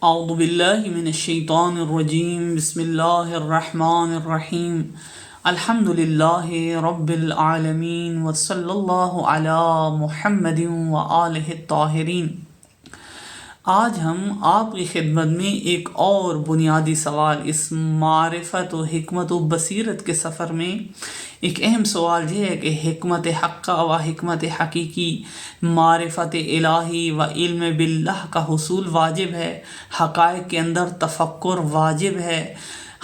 اعوذ باللہ من الشیطان الرجیم بسم اللہ الرحمن الرحیم الحمد للہ رب العالمین وصلی اللہ علی محمد وآلہ الطاہرین۔ آج ہم آپ کی خدمت میں ایک اور بنیادی سوال اس معرفت و حکمت و بصیرت کے سفر میں ایک اہم سوال یہ ہے کہ حکمت حقہ و حکمت حقیقی، معرفت الہی و علم باللہ کا حصول واجب ہے، حقائق کے اندر تفکر واجب ہے۔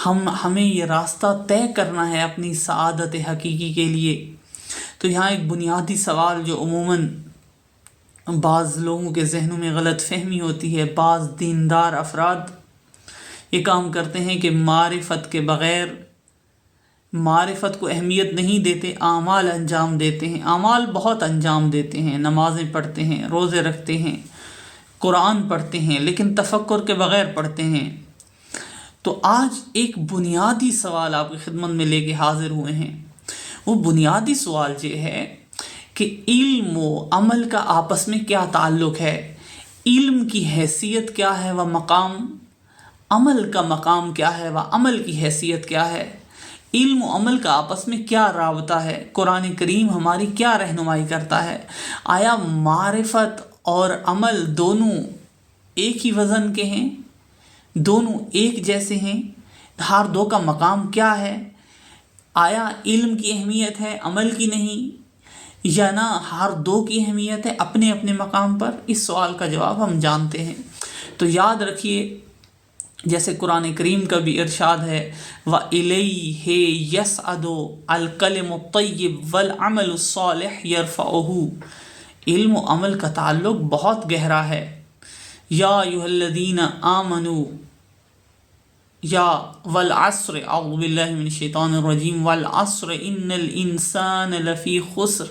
ہمیں یہ راستہ طے کرنا ہے اپنی سعادت حقیقی کے لیے۔ تو یہاں ایک بنیادی سوال جو عموماً بعض لوگوں کے ذہنوں میں غلط فہمی ہوتی ہے، بعض دیندار افراد یہ کام کرتے ہیں کہ معرفت کے بغیر معرفت کو اہمیت نہیں دیتے، اعمال انجام دیتے ہیں، اعمال بہت انجام دیتے ہیں، نمازیں پڑھتے ہیں، روزے رکھتے ہیں، قرآن پڑھتے ہیں، لیکن تفکر کے بغیر پڑھتے ہیں۔ تو آج ایک بنیادی سوال آپ کی خدمت میں لے کے حاضر ہوئے ہیں۔ وہ بنیادی سوال یہ ہے کہ علم و عمل کا آپس میں کیا تعلق ہے، علم کی حیثیت کیا ہے و مقام، عمل کا مقام کیا ہے و عمل کی حیثیت کیا ہے، علم و عمل کا آپس میں کیا رابطہ ہے، قرآن کریم ہماری کیا رہنمائی کرتا ہے، آیا معرفت اور عمل دونوں ایک ہی وزن کے ہیں، دونوں ایک جیسے ہیں، ہر دو کا مقام کیا ہے، آیا علم کی اہمیت ہے عمل کی نہیں، یا نہ ہر دو کی اہمیت ہے اپنے اپنے مقام پر۔ اس سوال کا جواب ہم جانتے ہیں۔ تو یاد رکھیے، جیسے قرآن کریم کا بھی ارشاد ہے وَإِلَيْهِ يَصْعَدُ الْكَلِمُ الطَّيِّبُ وَالْعَمَلُ الصَّالِحُ يَرْفَعُهُ۔ علم و عمل کا تعلق بہت گہرا ہے۔ یا ایھا الذین آمنوا، یا والعصر، اعوذ باللہ من الشیطان الرجیم، والعصر ان الانسان لفی خسر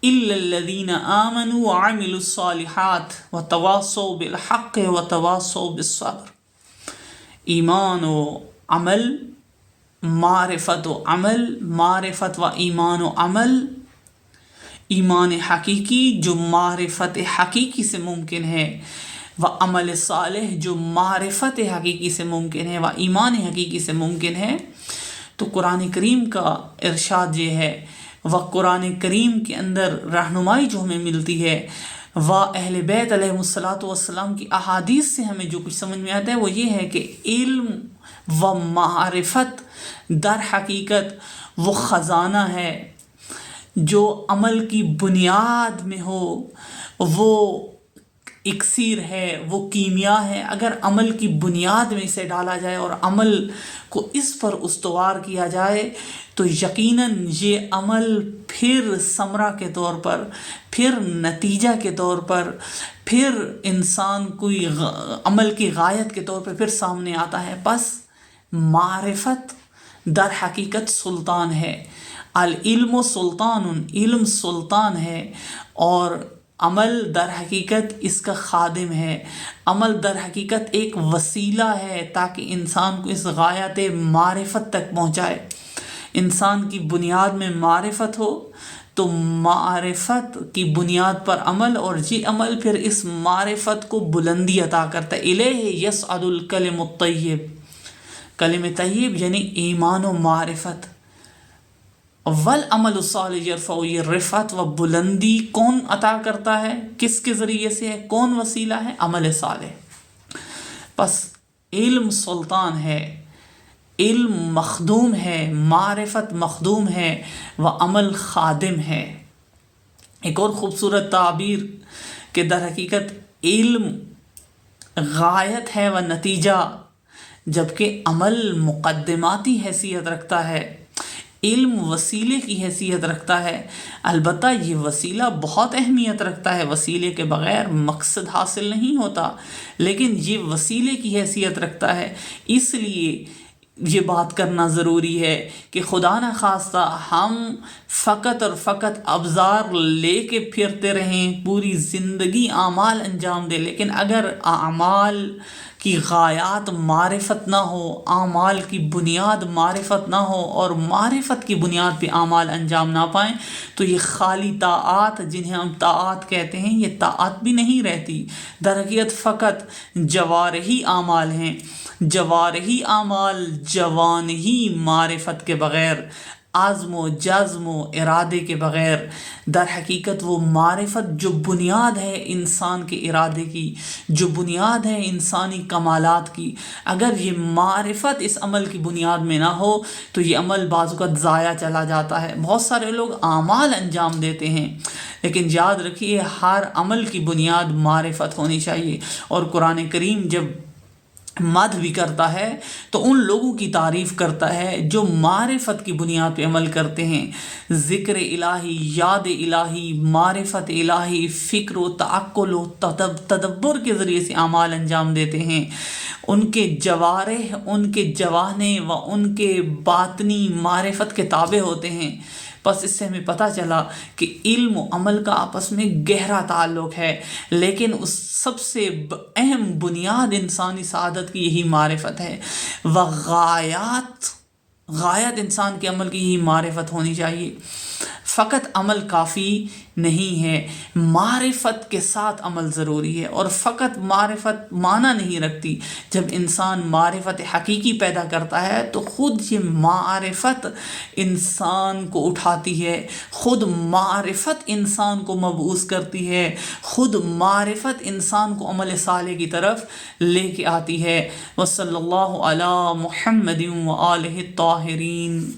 الا الذین آمنوا وعملوا الصالحات وتواصوا بالحق وتواصوا بالصبر۔ ایمان و عمل، معرفت و عمل، معرفت و ایمان و عمل، ایمان حقیقی جو معرفت حقیقی سے ممکن ہے، و عمل صالح جو معرفت حقیقی سے ممکن ہے، و ایمان حقیقی سے ممکن ہے۔ تو قرآن کریم کا ارشاد یہ ہے، و قرآن کریم کے اندر رہنمائی جو ہمیں ملتی ہے، و اہل بیت علیہ الصلوۃ والسلام کی احادیث سے ہمیں جو کچھ سمجھ میں آتا ہے وہ یہ ہے کہ علم و معرفت در حقیقت وہ خزانہ ہے جو عمل کی بنیاد میں ہو، وہ اکسیر ہے، وہ کیمیا ہے۔ اگر عمل کی بنیاد میں اسے ڈالا جائے اور عمل کو اس پر استوار کیا جائے تو یقیناً یہ عمل پھر ثمرہ کے طور پر، پھر نتیجہ کے طور پر، پھر انسان کوئی عمل کی غایت کے طور پر پھر سامنے آتا ہے۔ پس معرفت در حقیقت سلطان ہے، العلم سلطان، علم سلطان ہے، اور عمل در حقیقت اس کا خادم ہے۔ عمل در حقیقت ایک وسیلہ ہے تاکہ انسان کو اس غایت معرفت تک پہنچائے۔ انسان کی بنیاد میں معرفت ہو تو معرفت کی بنیاد پر عمل، اور یہ عمل پھر اس معرفت کو بلندی عطا کرتا ہے۔ الیہ یصعد الکلم الطیب، کلم طیب یعنی ایمان و معرفت، والعمل الصالح یرفعہ، یہ رفعت و بلندی کون عطا کرتا ہے، کس کے ذریعے سے ہے، کون وسیلہ ہے، عمل صالح۔ پس علم سلطان ہے، علم مخدوم ہے، معرفت مخدوم ہے، و عمل خادم ہے۔ ایک اور خوبصورت تعبیر کہ در حقیقت علم غایت ہے و نتیجہ، جبکہ عمل مقدماتی حیثیت رکھتا ہے، علم وسیلے کی حیثیت رکھتا ہے۔ البتہ یہ وسیلہ بہت اہمیت رکھتا ہے، وسیلے کے بغیر مقصد حاصل نہیں ہوتا، لیکن یہ وسیلے کی حیثیت رکھتا ہے۔ اس لیے یہ بات کرنا ضروری ہے کہ خدا نہ خواستہ ہم فقط اور فقط ابزار لے کے پھرتے رہیں، پوری زندگی اعمال انجام دیں، لیکن اگر اعمال کی غایات معرفت نہ ہو، اعمال کی بنیاد معرفت نہ ہو اور معرفت کی بنیاد پہ اعمال انجام نہ پائیں، تو یہ خالی طاعات، جنہیں ہم طاعات کہتے ہیں، یہ طاعت بھی نہیں رہتی، در حقیقت فقط جوارحی اعمال ہیں۔ جوارحی اعمال جوانحی معرفت کے بغیر، عزم و جزم و ارادے کے بغیر، در حقیقت وہ معرفت جو بنیاد ہے انسان کے ارادے کی، جو بنیاد ہے انسانی کمالات کی، اگر یہ معرفت اس عمل کی بنیاد میں نہ ہو تو یہ عمل بعض اوقات ضائع چلا جاتا ہے۔ بہت سارے لوگ اعمال انجام دیتے ہیں، لیکن یاد رکھیے ہر عمل کی بنیاد معرفت ہونی چاہیے۔ اور قرآن کریم جب مدح بھی کرتا ہے تو ان لوگوں کی تعریف کرتا ہے جو معرفت کی بنیاد پہ عمل کرتے ہیں، ذکر الہی، یاد الہی، معرفت الہی، فکر و تعقل و تدبر کے ذریعے سے اعمال انجام دیتے ہیں۔ ان کے جوارح، ان کے جوانح و ان کے باطنی معرفت کے تابع ہوتے ہیں۔ بس اس سے ہمیں پتہ چلا کہ علم و عمل کا آپس میں گہرا تعلق ہے، لیکن اس سب سے اہم بنیاد انسانی سعادت کی یہی معرفت ہے، غایت انسان کے عمل کی یہی معرفت ہونی چاہیے۔ فقط عمل کافی نہیں ہے، معرفت کے ساتھ عمل ضروری ہے، اور فقط معرفت معنی نہیں رکھتی۔ جب انسان معرفت حقیقی پیدا کرتا ہے تو خود یہ معرفت انسان کو اٹھاتی ہے، خود معرفت انسان کو مبعوث کرتی ہے، خود معرفت انسان کو عمل صالح کی طرف لے کے آتی ہے۔ وصلی اللہ علی محمد و آلہ الطاہرین۔